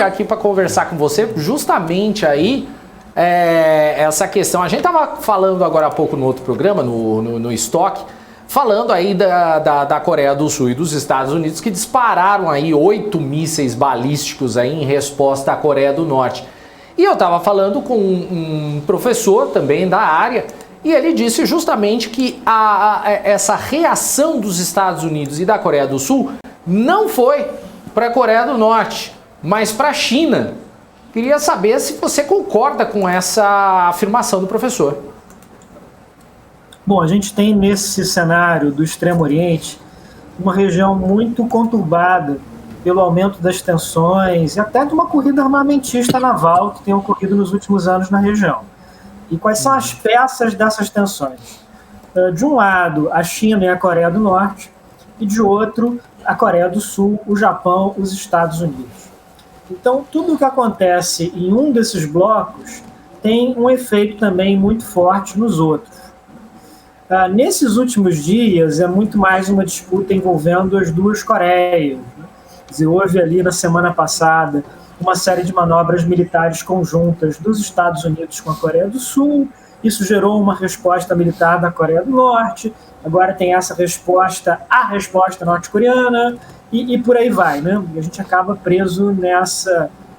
aqui para conversar com você justamente aí essa questão. A gente estava falando agora há pouco no outro programa, no Estoque, falando aí da Coreia do Sul e dos Estados Unidos, que dispararam aí 8 mísseis balísticos aí em resposta à Coreia do Norte. E eu estava falando com um professor também da área, e ele disse justamente que essa reação dos Estados Unidos e da Coreia do Sul não foi para a Coreia do Norte, mas para a China. Queria saber se você concorda com essa afirmação do professor. Bom, a gente tem nesse cenário do Extremo Oriente uma região muito conturbada pelo aumento das tensões e até de uma corrida armamentista naval que tem ocorrido nos últimos anos na região. E quais são as peças dessas tensões? De um lado, a China e a Coreia do Norte, e de outro, a Coreia do Sul, o Japão, os Estados Unidos. Então, tudo o que acontece em um desses blocos tem um efeito também muito forte nos outros. Nesses últimos dias, é muito mais uma disputa envolvendo as duas Coreias. Houve ali na semana passada uma série de manobras militares conjuntas dos Estados Unidos com a Coreia do Sul. Isso gerou uma resposta militar da Coreia do Norte. Agora tem essa resposta, a resposta norte-coreana, e por aí vai, né? E a gente acaba preso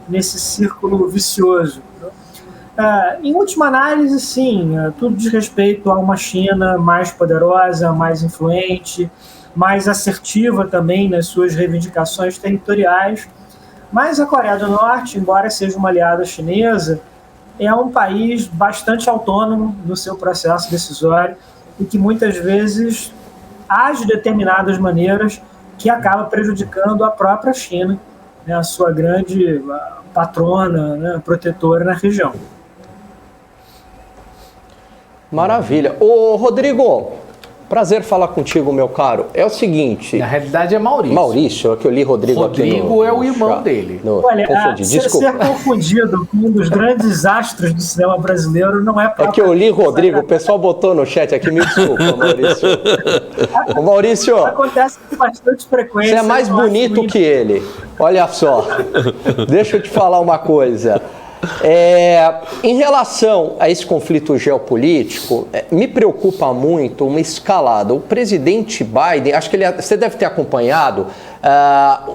nesse círculo vicioso. Em última análise, sim, tudo diz respeito a uma China mais poderosa, mais influente, mais assertiva também nas suas reivindicações territoriais. Mas a Coreia do Norte, embora seja uma aliada chinesa, é um país bastante autônomo no seu processo decisório e que muitas vezes age de determinadas maneiras que acaba prejudicando a própria China, né, a sua grande patrona, né, protetora na região. Maravilha. Ô, Rodrigo, prazer falar contigo, meu caro. É o seguinte... Na realidade é Maurício. Maurício, é que eu li Rodrigo aqui no... Rodrigo é o irmão dele. Olha, ser confundido com um dos grandes astros do cinema brasileiro não é... É que eu li Rodrigo, o pessoal botou no chat aqui, me desculpa, Maurício. Ô, Maurício... Acontece com bastante frequência. Você é mais bonito que ele. Olha só. Deixa eu te falar uma coisa. Em relação a esse conflito geopolítico, me preocupa muito uma escalada. O presidente Biden, acho que você deve ter acompanhado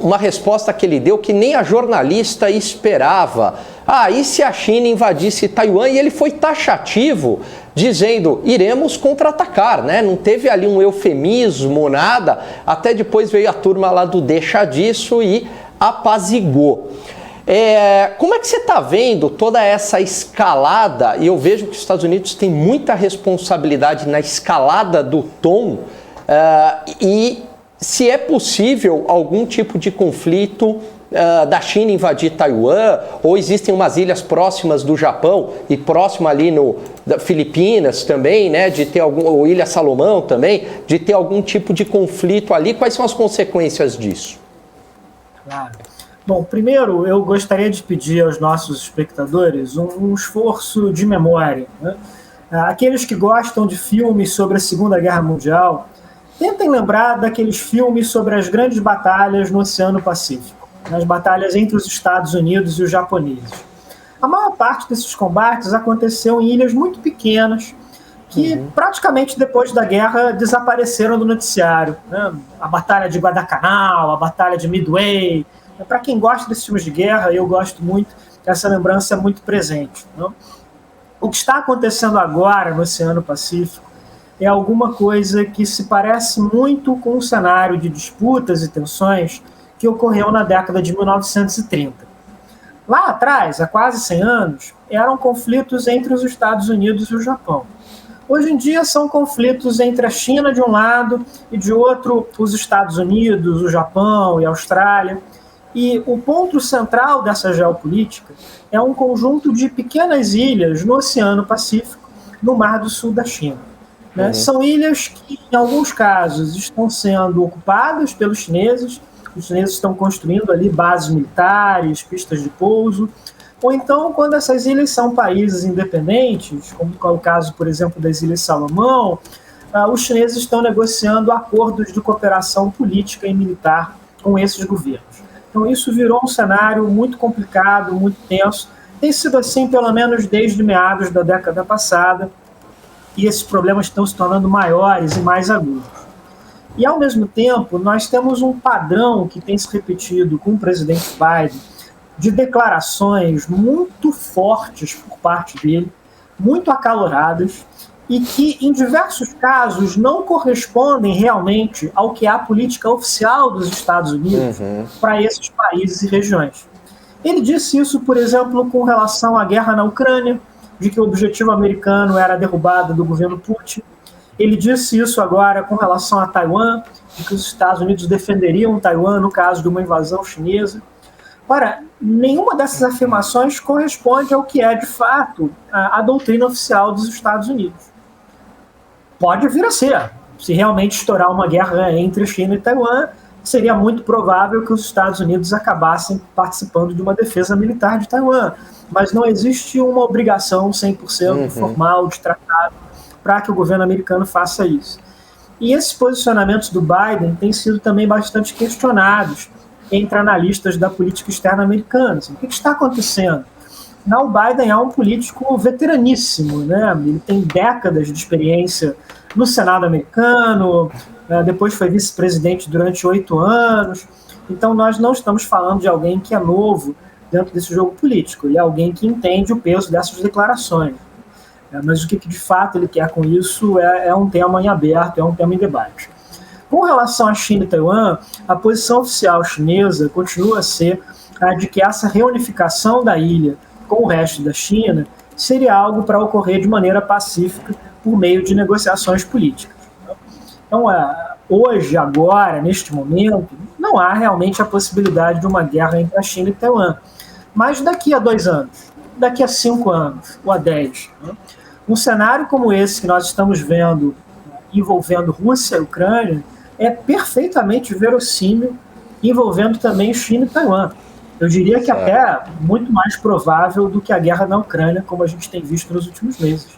uma resposta que ele deu que nem a jornalista esperava. E se a China invadisse Taiwan? E ele foi taxativo, dizendo, iremos contra-atacar, né? Não teve ali um eufemismo, nada. Até depois veio a turma lá do deixa disso e apazigou. Como é que você está vendo toda essa escalada? E eu vejo que os Estados Unidos têm muita responsabilidade na escalada do tom e se é possível algum tipo de conflito da China invadir Taiwan, ou existem umas ilhas próximas do Japão e próximo ali da Filipinas também, né, de ter ou Ilha Salomão também, de ter algum tipo de conflito ali. Quais são as consequências disso? Claro. Bom, primeiro eu gostaria de pedir aos nossos espectadores um esforço de memória, né? Aqueles que gostam de filmes sobre a Segunda Guerra Mundial, tentem lembrar daqueles filmes sobre as grandes batalhas no Oceano Pacífico, as batalhas entre os Estados Unidos e os japoneses. A maior parte desses combates aconteceu em ilhas muito pequenas, que praticamente depois da guerra desapareceram do noticiário, né? A Batalha de Guadalcanal, a Batalha de Midway. Para quem gosta desses filmes de guerra, eu gosto muito, essa lembrança é muito presente, não? O que está acontecendo agora no Oceano Pacífico é alguma coisa que se parece muito com um cenário de disputas e tensões que ocorreu na década de 1930. Lá atrás, há quase 100 anos, eram conflitos entre os Estados Unidos e o Japão. Hoje em dia são conflitos entre a China de um lado e de outro os Estados Unidos, o Japão e a Austrália. E o ponto central dessa geopolítica é um conjunto de pequenas ilhas no Oceano Pacífico, no Mar do Sul da China. Né? São ilhas que, em alguns casos, estão sendo ocupadas pelos chineses. Os chineses estão construindo ali bases militares, pistas de pouso. Ou então, quando essas ilhas são países independentes, como é o caso, por exemplo, das Ilhas Salomão, os chineses estão negociando acordos de cooperação política e militar com esses governos. Então isso virou um cenário muito complicado, muito tenso. Tem sido assim pelo menos desde meados da década passada, e esses problemas estão se tornando maiores e mais agudos. E, ao mesmo tempo, nós temos um padrão que tem se repetido com o presidente Biden de declarações muito fortes por parte dele, muito acaloradas, e que, em diversos casos, não correspondem realmente ao que é a política oficial dos Estados Unidos para esses países e regiões. Ele disse isso, por exemplo, com relação à guerra na Ucrânia, de que o objetivo americano era a derrubada do governo Putin. Ele disse isso agora com relação a Taiwan, de que os Estados Unidos defenderiam Taiwan no caso de uma invasão chinesa. Ora, nenhuma dessas afirmações corresponde ao que é, de fato, a doutrina oficial dos Estados Unidos. Pode vir a ser. Se realmente estourar uma guerra entre China e Taiwan, seria muito provável que os Estados Unidos acabassem participando de uma defesa militar de Taiwan. Mas não existe uma obrigação 100% formal de tratado para que o governo americano faça isso. E esses posicionamentos do Biden têm sido também bastante questionados entre analistas da política externa americana. Assim, o que está acontecendo? Não, o Biden é um político veteraníssimo, né? Ele tem décadas de experiência no Senado americano, depois foi vice-presidente durante 8 anos. Então nós não estamos falando de alguém que é novo dentro desse jogo político. Ele é alguém que entende o peso dessas declarações. Mas o que de fato ele quer com isso é um tema em aberto, é um tema em debate. Com relação à China e Taiwan, a posição oficial chinesa continua a ser a de que essa reunificação da ilha com o resto da China seria algo para ocorrer de maneira pacífica por meio de negociações políticas. Então, hoje, agora, neste momento, não há realmente a possibilidade de uma guerra entre a China e Taiwan. Mas daqui a 2 anos, daqui a 5 anos, ou a 10, um cenário como esse que nós estamos vendo envolvendo Rússia e Ucrânia é perfeitamente verossímil, envolvendo também China e Taiwan. Eu diria que até muito mais provável do que a guerra na Ucrânia, como a gente tem visto nos últimos meses.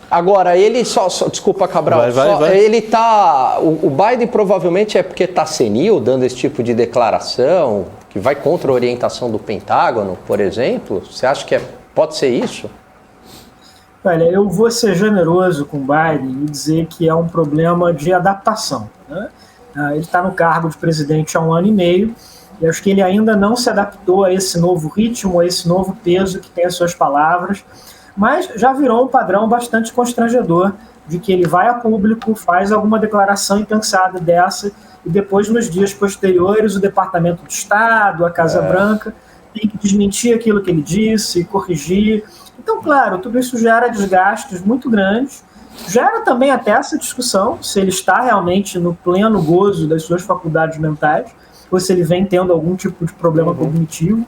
Agora, ele desculpa, Cabral, vai. Ele tá, o Biden provavelmente é porque está senil, dando esse tipo de declaração, que vai contra a orientação do Pentágono, por exemplo? Você acha que pode ser isso? Olha, eu vou ser generoso com o Biden e dizer que é um problema de adaptação, né? Ele está no cargo de presidente há 1 ano e meio, e acho que ele ainda não se adaptou a esse novo ritmo, a esse novo peso que tem as suas palavras, mas já virou um padrão bastante constrangedor de que ele vai a público, faz alguma declaração impensada dessa, e depois, nos dias posteriores, o Departamento de Estado, a Casa Branca, tem que desmentir aquilo que ele disse, corrigir. Então, claro, tudo isso gera desgastes muito grandes, gera também até essa discussão se ele está realmente no pleno gozo das suas faculdades mentais ou se ele vem tendo algum tipo de problema cognitivo.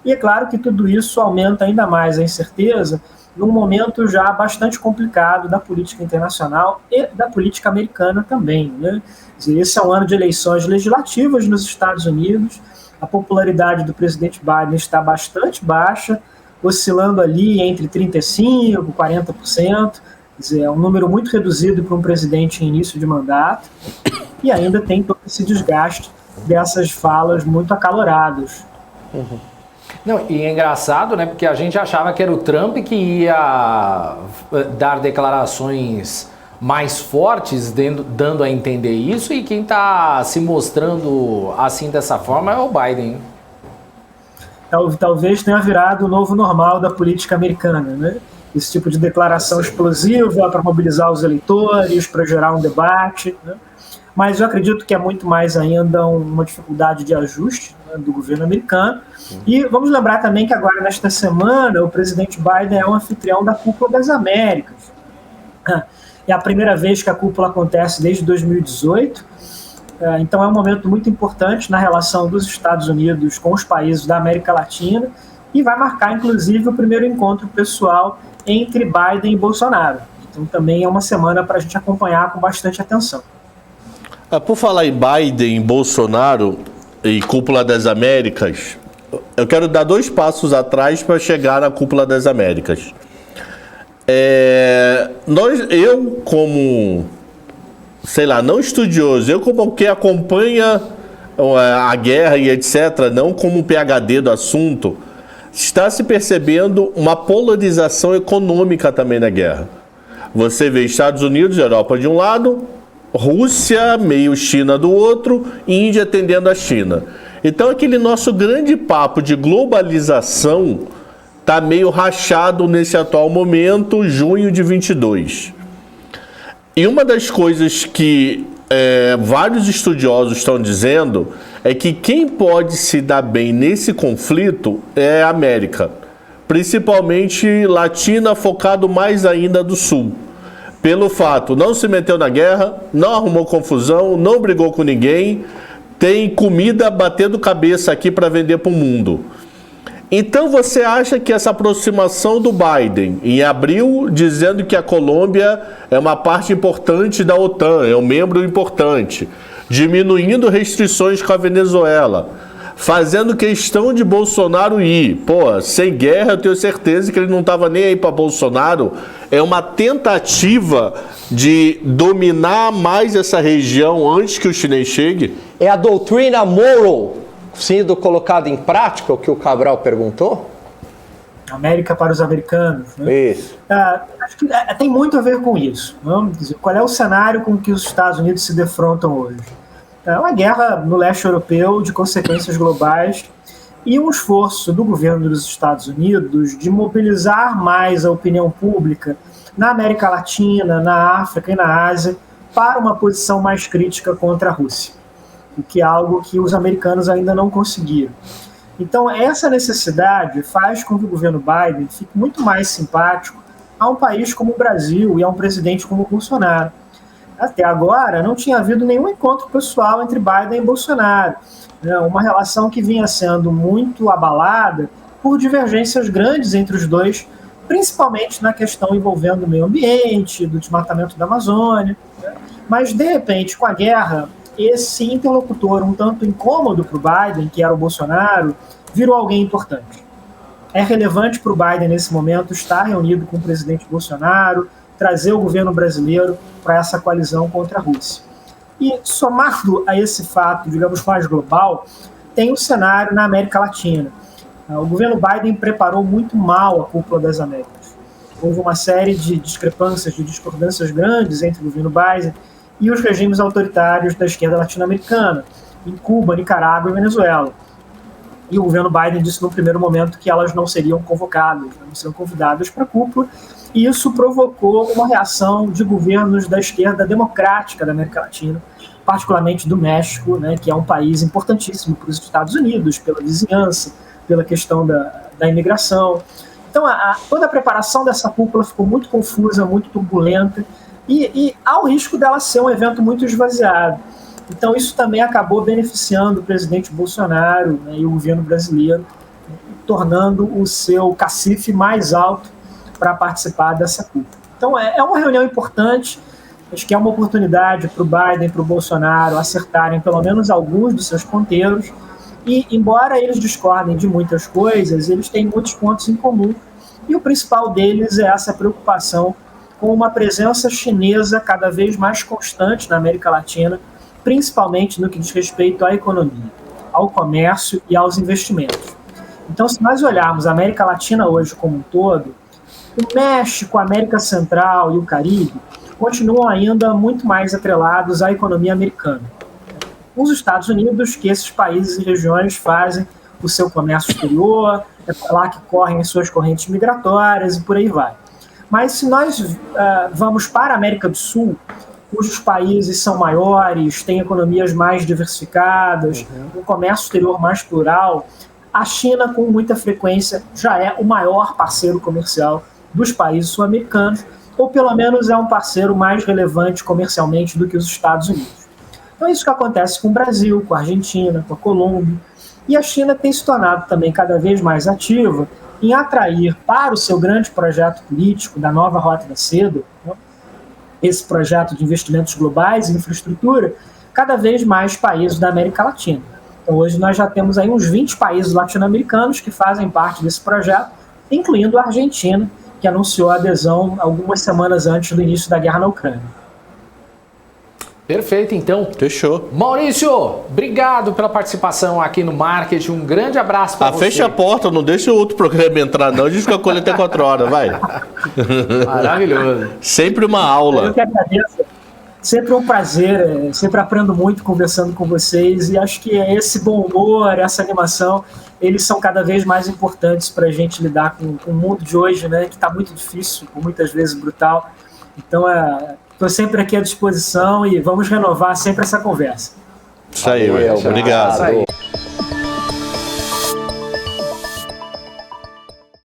E é claro que tudo isso aumenta ainda mais a incerteza num momento já bastante complicado da política internacional e da política americana também, né? Esse é um ano de eleições legislativas nos Estados Unidos, a popularidade do presidente Biden está bastante baixa, oscilando ali entre 35% e 40%, quer dizer, é um número muito reduzido para um presidente em início de mandato, e ainda tem todo esse desgaste dessas falas muito acaloradas. Não, e é engraçado, né, porque a gente achava que era o Trump que ia dar declarações mais fortes, dando a entender isso, e quem está se mostrando assim dessa forma é o Biden. Talvez tenha virado o novo normal da política americana, né? Esse tipo de declaração explosiva para mobilizar os eleitores, para gerar um debate, né? Mas eu acredito que é muito mais ainda uma dificuldade de ajuste, né, do governo americano. E vamos lembrar também que agora, nesta semana, o presidente Biden é um anfitrião da Cúpula das Américas. É a primeira vez que a cúpula acontece desde 2018, então é um momento muito importante na relação dos Estados Unidos com os países da América Latina e vai marcar, inclusive, o primeiro encontro pessoal entre Biden e Bolsonaro. Então também é uma semana para a gente acompanhar com bastante atenção. Por falar em Biden, Bolsonaro e Cúpula das Américas, eu quero dar 2 passos atrás para chegar na Cúpula das Américas. Eu como, sei lá, não estudioso, eu como quem acompanha a guerra e etc., não como um PhD do assunto, está se percebendo uma polarização econômica também na guerra. Você vê Estados Unidos e Europa de um lado, Rússia, meio China do outro, Índia atendendo a China. Então aquele nosso grande papo de globalização está meio rachado nesse atual momento, junho de 22. E uma das coisas que vários estudiosos estão dizendo é que quem pode se dar bem nesse conflito é a América, principalmente Latina, focado mais ainda do Sul. Pelo fato, não se meteu na guerra, não arrumou confusão, não brigou com ninguém, tem comida batendo cabeça aqui para vender para o mundo. Então você acha que essa aproximação do Biden em abril, dizendo que a Colômbia é uma parte importante da OTAN, é um membro importante, diminuindo restrições com a Venezuela, fazendo questão de Bolsonaro ir, sem guerra eu tenho certeza que ele não estava nem aí para Bolsonaro, é uma tentativa de dominar mais essa região antes que o chinês chegue? É a doutrina Monroe sendo colocado em prática, o que o Cabral perguntou? América para os americanos. Né? Isso. Acho que tem muito a ver com isso. Vamos dizer, qual é o cenário com que os Estados Unidos se defrontam hoje? É uma guerra no leste europeu de consequências globais e um esforço do governo dos Estados Unidos de mobilizar mais a opinião pública na América Latina, na África e na Ásia para uma posição mais crítica contra a Rússia, o que é algo que os americanos ainda não conseguiram. Então, essa necessidade faz com que o governo Biden fique muito mais simpático a um país como o Brasil e a um presidente como o Bolsonaro. Até agora, não tinha havido nenhum encontro pessoal entre Biden e Bolsonaro, né? Uma relação que vinha sendo muito abalada por divergências grandes entre os dois, principalmente na questão envolvendo o meio ambiente, do desmatamento da Amazônia, né? Mas, de repente, com a guerra, esse interlocutor um tanto incômodo para o Biden, que era o Bolsonaro, virou alguém importante. É relevante para o Biden, nesse momento, estar reunido com o presidente Bolsonaro, trazer o governo brasileiro para essa coalizão contra a Rússia. E, somado a esse fato, digamos, mais global, tem o cenário na América Latina. O governo Biden preparou muito mal a cúpula das Américas. Houve uma série de discrepâncias, de discordâncias grandes entre o governo Biden e os regimes autoritários da esquerda latino-americana, em Cuba, Nicarágua e Venezuela. E o governo Biden disse no primeiro momento que elas não seriam convocadas, não seriam convidadas para a cúpula, e isso provocou uma reação de governos da esquerda democrática da América Latina, particularmente do México, né, que é um país importantíssimo para os Estados Unidos, pela vizinhança, pela questão da imigração. Então, toda a preparação dessa cúpula ficou muito confusa, muito turbulenta, e há o risco dela ser um evento muito esvaziado. Então, isso também acabou beneficiando o presidente Bolsonaro, né, e o governo brasileiro, tornando o seu cacife mais alto para participar dessa cúpula. Então, é uma reunião importante, acho que é uma oportunidade para o Biden e para o Bolsonaro acertarem pelo menos alguns dos seus ponteiros, e, embora eles discordem de muitas coisas, eles têm muitos pontos em comum, e o principal deles é essa preocupação com uma presença chinesa cada vez mais constante na América Latina, principalmente no que diz respeito à economia, ao comércio e aos investimentos. Então, se nós olharmos a América Latina hoje como um todo, o México, a América Central e o Caribe continuam ainda muito mais atrelados à economia americana. Os Estados Unidos, que esses países e regiões fazem o seu comércio exterior, é para lá que correm as suas correntes migratórias e por aí vai. Mas se nós vamos para a América do Sul, cujos países são maiores, têm economias mais diversificadas, um comércio exterior mais plural, a China, com muita frequência, já é o maior parceiro comercial dos países sul-americanos, ou pelo menos é um parceiro mais relevante comercialmente do que os Estados Unidos. Então é isso que acontece com o Brasil, com a Argentina, com a Colômbia, e a China tem se tornado também cada vez mais ativa em atrair para o seu grande projeto político da nova Rota da Seda, né, esse projeto de investimentos globais e infraestrutura, cada vez mais países da América Latina. Então hoje nós já temos aí uns 20 países latino-americanos que fazem parte desse projeto, incluindo a Argentina, que anunciou a adesão algumas semanas antes do início da guerra na Ucrânia. Perfeito, então. Fechou. Maurício, obrigado pela participação aqui no Marketing. Um grande abraço para você. Fecha a porta, não deixa o outro programa entrar, não. A gente fica com ele até 4 horas, vai. Maravilhoso. Sempre uma aula. Eu que agradeço. Sempre um prazer, sempre aprendo muito conversando com vocês e acho que esse bom humor, essa animação, eles são cada vez mais importantes para a gente lidar com o mundo de hoje, né, que está muito difícil, muitas vezes brutal. Então, estou sempre aqui à disposição e vamos renovar sempre essa conversa. Isso aí, obrigado. Isso aí.